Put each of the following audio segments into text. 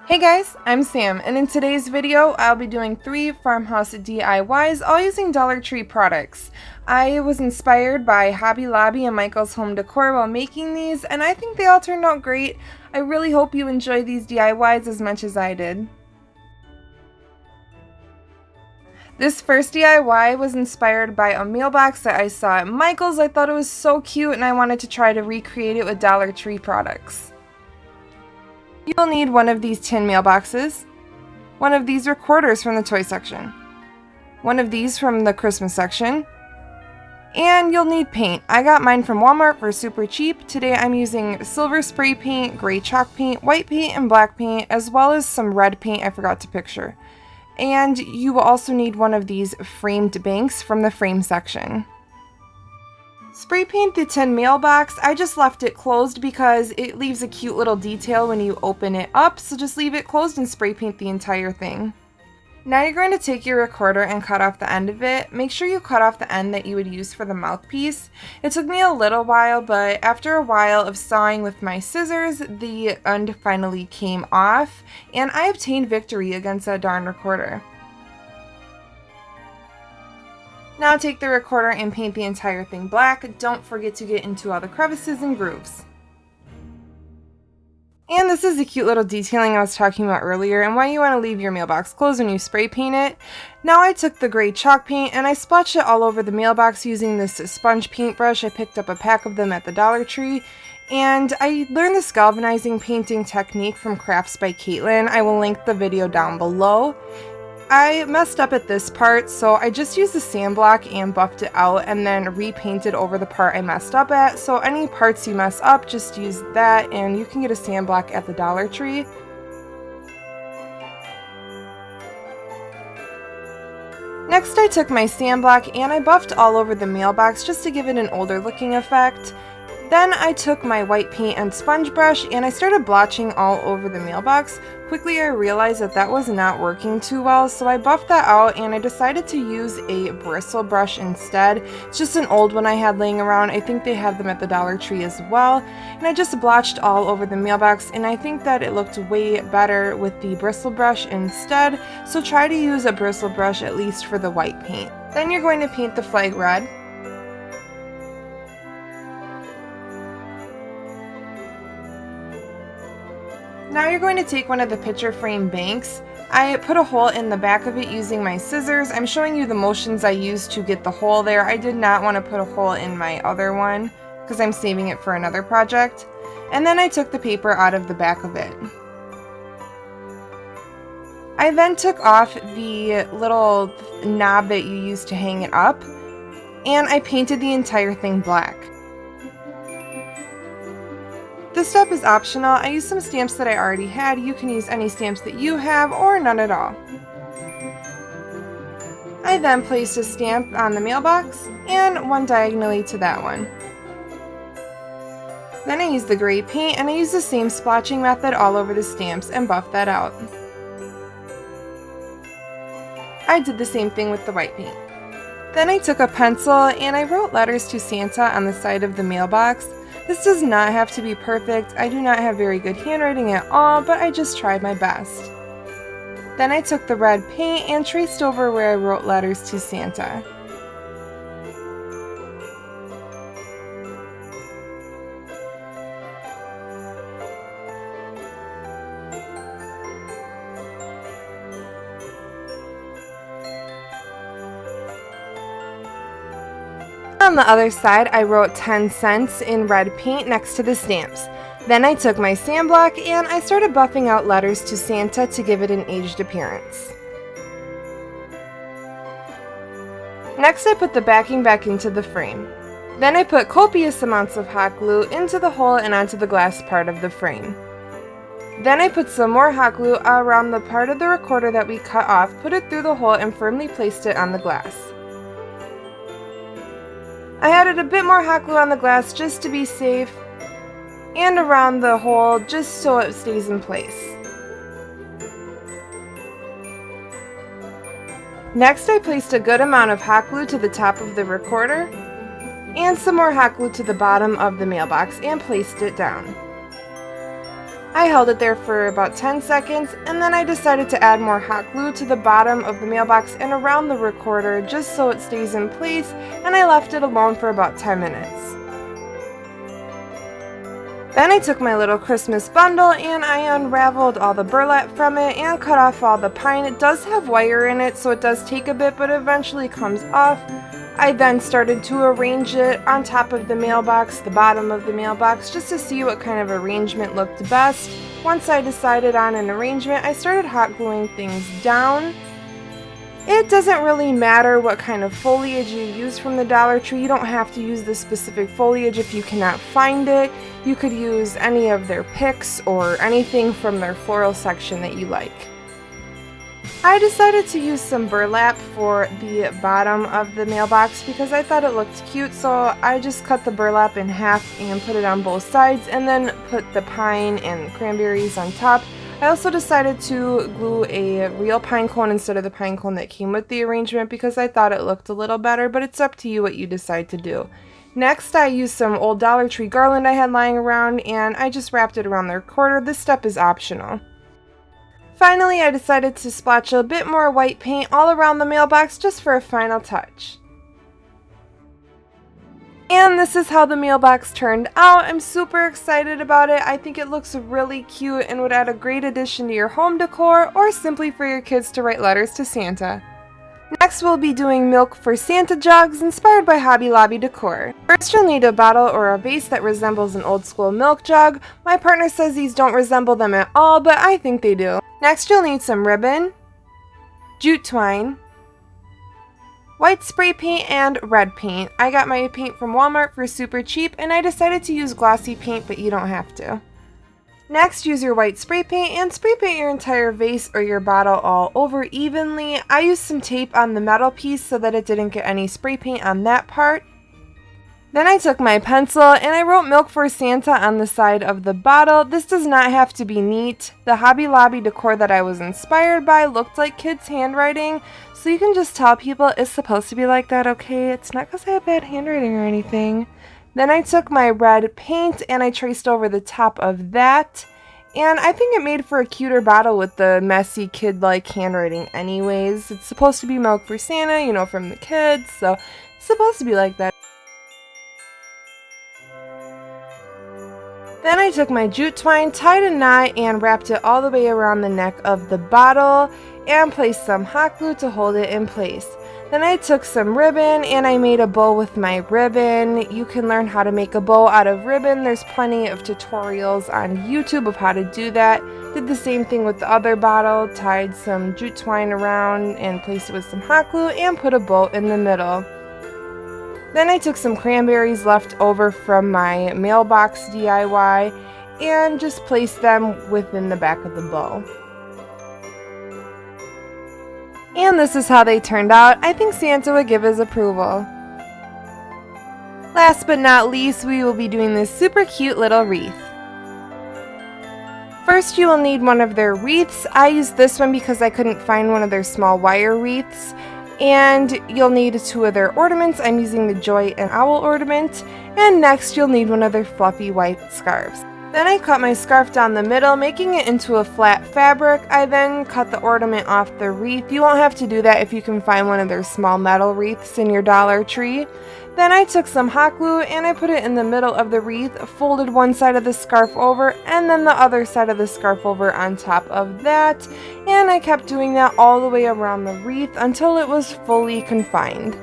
Hey guys, I'm Sam, and in today's video, I'll be doing 3 farmhouse DIYs, all using Dollar Tree products. I was inspired by Hobby Lobby and Michael's Home Decor while making these, and I think they all turned out great. I really hope you enjoy these DIYs as much as I did. This first DIY was inspired by a mailbox that I saw at Michael's. I thought it was so cute and I wanted to try to recreate it with Dollar Tree products. You'll need one of these tin mailboxes, one of these recorders from the toy section, one of these from the Christmas section, and you'll need paint. I got mine from Walmart for super cheap. Today I'm using silver spray paint, gray chalk paint, white paint, and black paint, as well as some red paint I forgot to picture. And you will also need one of these framed banks from the frame section. Spray paint the tin mailbox. I just left it closed because it leaves a cute little detail when you open it up, so just leave it closed and spray paint the entire thing. Now you're going to take your recorder and cut off the end of it. Make sure you cut off the end that you would use for the mouthpiece. It took me a little while, but after a while of sawing with my scissors, the end finally came off, and I obtained victory against that darn recorder. Now take the recorder and paint the entire thing black. Don't forget to get into all the crevices and grooves. And this is the cute little detailing I was talking about earlier and why you want to leave your mailbox closed when you spray paint it. Now I took the gray chalk paint and I splotched it all over the mailbox using this sponge paintbrush. I picked up a pack of them at the Dollar Tree. And I learned this galvanizing painting technique from Crafts by Caitlin. I will link the video down below. I messed up at this part, so I just used the sand block and buffed it out and then repainted over the part I messed up at. So any parts you mess up, just use that, and you can get a sand block at the Dollar Tree. Next I took my sand block and I buffed all over the mailbox just to give it an older looking effect. Then I took my white paint and sponge brush and I started blotching all over the mailbox. Quickly I realized that was not working too well, so I buffed that out and I decided to use a bristle brush instead. It's just an old one I had laying around. I think they have them at the Dollar Tree as well. And I just blotched all over the mailbox, and I think that it looked way better with the bristle brush instead, so try to use a bristle brush at least for the white paint. Then you're going to paint the flag red. Now you're going to take one of the picture frame banks. I put a hole in the back of it using my scissors. I'm showing you the motions I used to get the hole there. I did not want to put a hole in my other one because I'm saving it for another project. And then I took the paper out of the back of it. I then took off the little knob that you use to hang it up, and I painted the entire thing black. This step is optional. I used some stamps that I already had. You can use any stamps that you have or none at all. I then placed a stamp on the mailbox and one diagonally to that one. Then I used the gray paint and I used the same splotching method all over the stamps and buffed that out. I did the same thing with the white paint. Then I took a pencil and I wrote letters to Santa on the side of the mailbox. This does not have to be perfect. I do not have very good handwriting at all, but I just tried my best. Then I took the red paint and traced over where I wrote letters to Santa. On the other side, I wrote 10 cents in red paint next to the stamps. Then I took my sand block and I started buffing out letters to Santa to give it an aged appearance. Next I put the backing back into the frame. Then I put copious amounts of hot glue into the hole and onto the glass part of the frame. Then I put some more hot glue around the part of the recorder that we cut off, put it through the hole, and firmly placed it on the glass. I added a bit more hot glue on the glass just to be safe, and around the hole just so it stays in place. Next I placed a good amount of hot glue to the top of the recorder and some more hot glue to the bottom of the mailbox and placed it down. I held it there for about 10 seconds, and then I decided to add more hot glue to the bottom of the mailbox and around the recorder just so it stays in place, and I left it alone for about 10 minutes. Then I took my little Christmas bundle and I unraveled all the burlap from it and cut off all the pine. It does have wire in it, so it does take a bit, but it eventually comes off. I then started to arrange it on top of the mailbox, the bottom of the mailbox, just to see what kind of arrangement looked best. Once I decided on an arrangement, I started hot gluing things down. It doesn't really matter what kind of foliage you use from the Dollar Tree. You don't have to use the specific foliage if you cannot find it. You could use any of their picks or anything from their floral section that you like. I decided to use some burlap for the bottom of the mailbox because I thought it looked cute, so I just cut the burlap in half and put it on both sides and then put the pine and cranberries on top. I also decided to glue a real pine cone instead of the pine cone that came with the arrangement because I thought it looked a little better, but it's up to you what you decide to do. Next, I used some old Dollar Tree garland I had lying around and I just wrapped it around the recorder. This step is optional. Finally, I decided to splotch a bit more white paint all around the mailbox just for a final touch. And this is how the mailbox turned out. I'm super excited about it. I think it looks really cute and would add a great addition to your home decor or simply for your kids to write letters to Santa. Next, we'll be doing milk for Santa jugs inspired by Hobby Lobby decor. First, you'll need a bottle or a vase that resembles an old school milk jug. My partner says these don't resemble them at all, but I think they do. Next, you'll need some ribbon, jute twine, white spray paint, and red paint. I got my paint from Walmart for super cheap, and I decided to use glossy paint, but you don't have to. Next, use your white spray paint and spray paint your entire vase or your bottle all over evenly. I used some tape on the metal piece so that it didn't get any spray paint on that part. Then I took my pencil and I wrote Milk for Santa on the side of the bottle. This does not have to be neat. The Hobby Lobby decor that I was inspired by looked like kids' handwriting, so you can just tell people it's supposed to be like that, okay? It's not because I have bad handwriting or anything. Then I took my red paint and I traced over the top of that. And I think it made for a cuter bottle with the messy kid-like handwriting anyways. It's supposed to be Milk for Santa, you know, from the kids, so it's supposed to be like that. Then I took my jute twine, tied a knot, and wrapped it all the way around the neck of the bottle and placed some hot glue to hold it in place. Then I took some ribbon and I made a bow with my ribbon. You can learn how to make a bow out of ribbon. There's plenty of tutorials on YouTube of how to do that. Did the same thing with the other bottle, tied some jute twine around and placed it with some hot glue and put a bow in the middle. Then I took some cranberries left over from my mailbox DIY and just placed them within the back of the bow. And this is how they turned out. I think Santa would give his approval. Last but not least, we will be doing this super cute little wreath. First, you will need one of their wreaths. I used this one because I couldn't find one of their small wire wreaths. And you'll need 2 of their ornaments. I'm using the Joy and Owl ornament. And next, you'll need one of their fluffy white scarves. Then I cut my scarf down the middle, making it into a flat fabric. I then cut the ornament off the wreath. You won't have to do that if you can find one of their small metal wreaths in your Dollar Tree. Then I took some hot glue and I put it in the middle of the wreath, folded one side of the scarf over and then the other side of the scarf over on top of that. And I kept doing that all the way around the wreath until it was fully confined.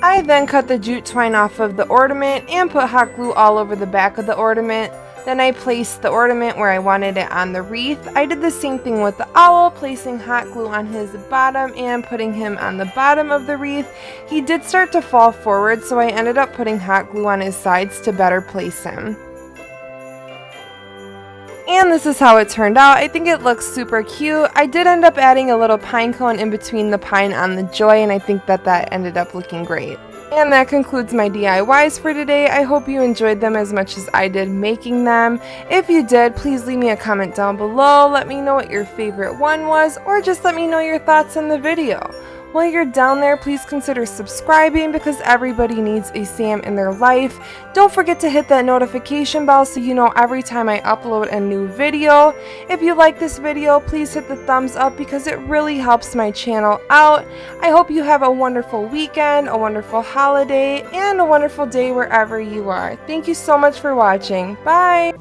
I then cut the jute twine off of the ornament and put hot glue all over the back of the ornament. Then I placed the ornament where I wanted it on the wreath. I did the same thing with the owl, placing hot glue on his bottom and putting him on the bottom of the wreath. He did start to fall forward, so I ended up putting hot glue on his sides to better place him. And this is how it turned out. I think it looks super cute. I did end up adding a little pine cone in between the pine on the Joy, and I think that ended up looking great. And that concludes my DIYs for today. I hope you enjoyed them as much as I did making them. If you did, please leave me a comment down below. Let me know what your favorite one was, or just let me know your thoughts on the video. While you're down there, please consider subscribing because everybody needs a Sam in their life. Don't forget to hit that notification bell so you know every time I upload a new video. If you like this video, please hit the thumbs up because it really helps my channel out. I hope you have a wonderful weekend, a wonderful holiday, and a wonderful day wherever you are. Thank you so much for watching. Bye!